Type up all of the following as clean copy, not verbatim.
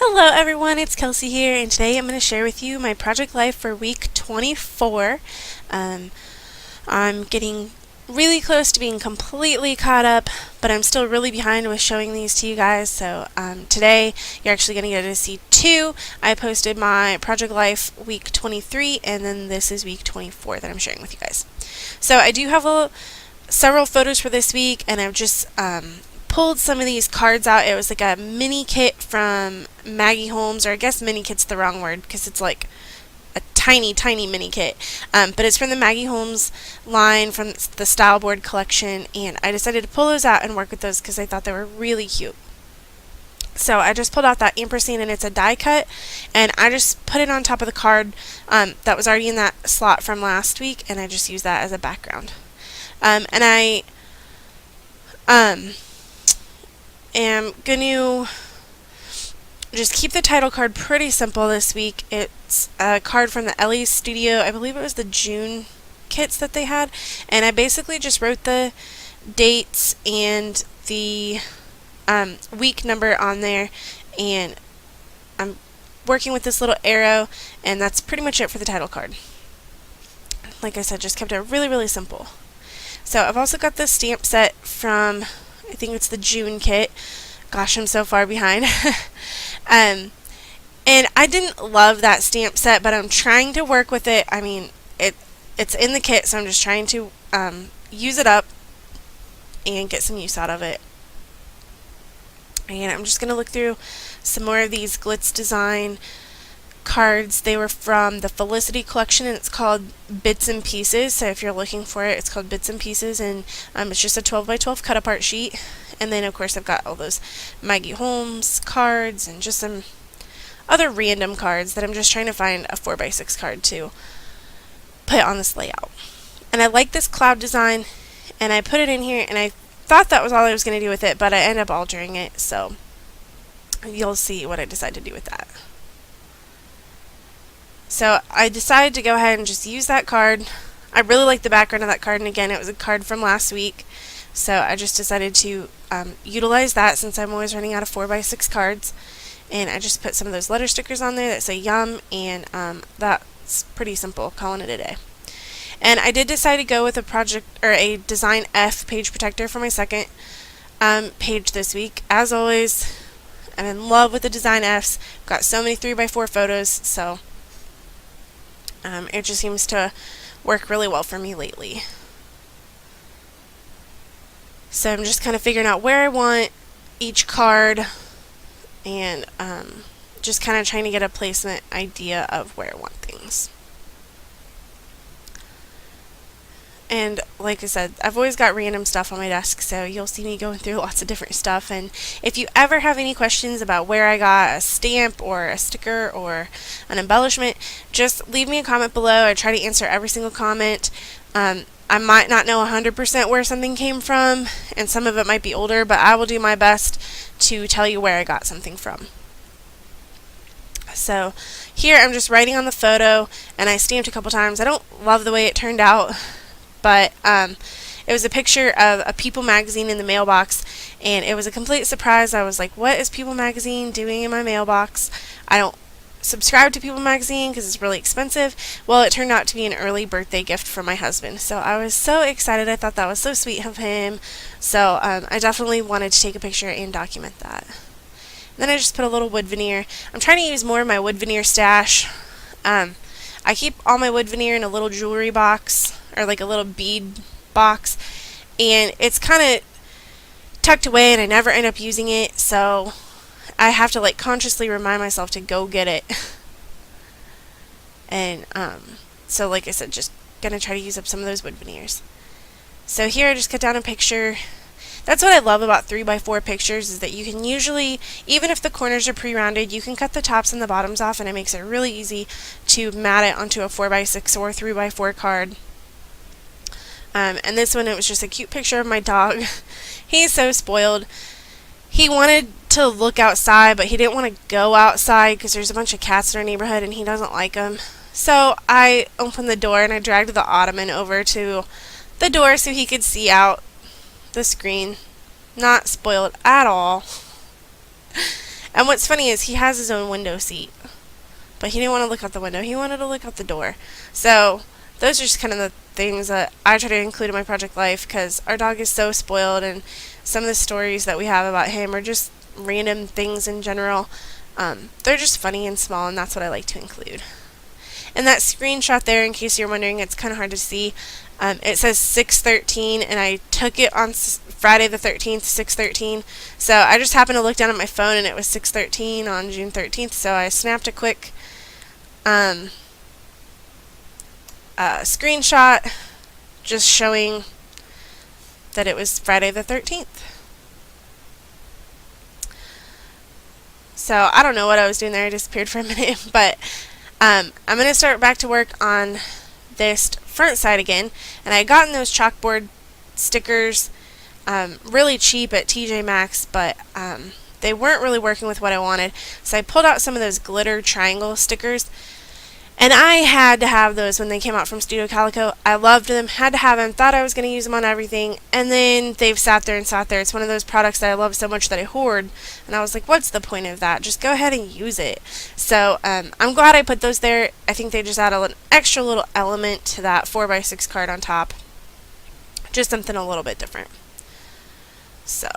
Hello everyone, it's Kelsey here, and today I'm going to share with you my project life for week 24. Um, I'm getting really close to being completely caught up, but I'm still really behind with showing these to you guys, so today you're actually going to get to see two. I posted my project life week 23, and then this is week 24 that I'm sharing with you guys. So I do have several photos for this week, and I've just pulled some of these cards out. It was like a mini kit from Maggie Holmes, or I guess mini kit's the wrong word because it's like a tiny mini kit, but it's from the Maggie Holmes line from the Style Board collection, and I decided to pull those out and work with those because I thought they were really cute. So I just pulled out that ampersand, and it's a die cut, and I just put it on top of the card that was already in that slot from last week, and I just used that as a background. And I am going to just keep the title card pretty simple this week. It's a card from the Ellie Studio. I believe it was the June kits that they had, and I basically just wrote the dates and the week number on there, and I'm working with this little arrow, and that's pretty much it for the title card. Like I said, just kept it really simple. So I've also got this stamp set from, I think it's the June kit. Gosh, I'm so far behind. And I didn't love that stamp set, but I'm trying to work with it. I mean, it's in the kit, so I'm just trying to use it up and get some use out of it. And I'm just going to look through some more of these Glitz Design cards. They were from the Felicity collection, and it's called Bits and Pieces. So if you're looking for it, it's called Bits and Pieces, and it's just a 12 by 12 cut apart sheet. And then of course I've got all those Maggie Holmes cards and just some other random cards that I'm just trying to find a 4 by 6 card to put on this layout. And I like this cloud design, and I put it in here, and I thought that was all I was going to do with it, but I ended up altering it, so you'll see what I decide to do with that. So I decided to go ahead and just use that card. I really like the background of that card, and again, it was a card from last week, so I just decided to utilize that since I'm always running out of 4 by 6 cards. And I just put some of those letter stickers on there that say Yum, and that's pretty simple, calling it a day. And I did decide to go with a Design F page protector for my second page this week. As always, I'm in love with the Design Fs. Got so many 3 by 4 photos, so it just seems to work really well for me lately. So I'm just kind of figuring out where I want each card, and just kind of trying to get a placement idea of where I want things. And like I said, I've always got random stuff on my desk, so you'll see me going through lots of different stuff. And if you ever have any questions about where I got a stamp or a sticker or an embellishment, just leave me a comment below. I try to answer every single comment. I might not know 100% where something came from, and some of it might be older, but I will do my best to tell you where I got something from. So here I'm just writing on the photo, and I stamped a couple times. I don't love the way it turned out, but it was a picture of a People magazine in the mailbox, and it was a complete surprise. I was like, what is People magazine doing in my mailbox? I don't subscribe to People magazine because it's really expensive. Well, it turned out to be an early birthday gift from my husband, so I was so excited. I thought that was so sweet of him, so I definitely wanted to take a picture and document that. Then I just put a little wood veneer. I'm trying to use more of my wood veneer stash. I keep all my wood veneer in a little jewelry box, or like a little bead box, and it's kind of tucked away, and I never end up using it, so I have to like consciously remind myself to go get it. And so like I said, just gonna try to use up some of those wood veneers. So here I just cut down a picture. That's what I love about 3 by 4 pictures, is that you can usually, even if the corners are pre-rounded, you can cut the tops and the bottoms off, and it makes it really easy to mat it onto a 4 by 6 or 3 by 4 card. And this one, it was just a cute picture of my dog. He's so spoiled. He wanted to look outside, but he didn't want to go outside because there's a bunch of cats in our neighborhood, and he doesn't like them. So I opened the door, and I dragged the ottoman over to the door so he could see out the screen. Not spoiled at all. And what's funny is he has his own window seat, but he didn't want to look out the window. He wanted to look out the door. So those are just kind of the things that I try to include in my project life, because our dog is so spoiled, and some of the stories that we have about him are just random things in general. They're just funny and small, and that's what I like to include. And that screenshot there, in case you're wondering, it's kind of hard to see. It says 6/13, and I took it on Friday the 13th, 6/13. So I just happened to look down at my phone, and it was 6/13 on June 13th. So I snapped a quick screenshot just showing that it was Friday the 13th. So I don't know what I was doing there. I disappeared for a minute, but I'm going to start back to work on this front side again. And I had gotten those chalkboard stickers really cheap at TJ Maxx, but they weren't really working with what I wanted. So I pulled out some of those glitter triangle stickers, and I had to have those when they came out from Studio Calico. I loved them, had to have them, thought I was going to use them on everything, and then they've sat there and sat there. It's one of those products that I love so much that I hoard, and I was like, what's the point of that? Just go ahead and use it. So I'm glad I put those there. I think they just add an extra little element to that 4x6 card on top. Just something a little bit different. So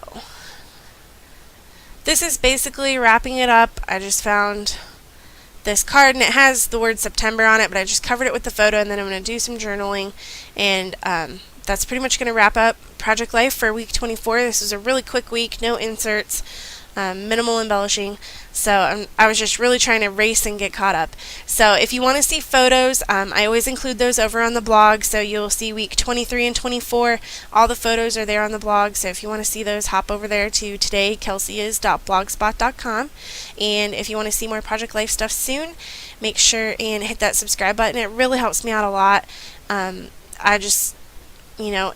this is basically wrapping it up. I just found this card, and it has the word September on it, but I just covered it with the photo, and then I'm going to do some journaling, and that's pretty much going to wrap up Project Life for week 24. This was a really quick week, no inserts, minimal embellishing, so I was just really trying to race and get caught up. So if you want to see photos, I always include those over on the blog, so you'll see week 23 and 24. All the photos are there on the blog, so if you want to see those, hop over there to todaykelseyis.blogspot.com. And if you want to see more Project Life stuff soon, make sure and hit that subscribe button. It really helps me out a lot.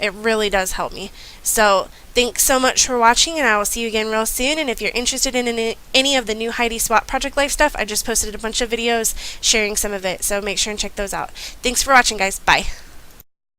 It really does help me. So thanks so much for watching, and I will see you again real soon. And if you're interested in any of the new Heidi Swap Project Life stuff, I just posted a bunch of videos sharing some of it, so make sure and check those out. Thanks for watching, guys. Bye.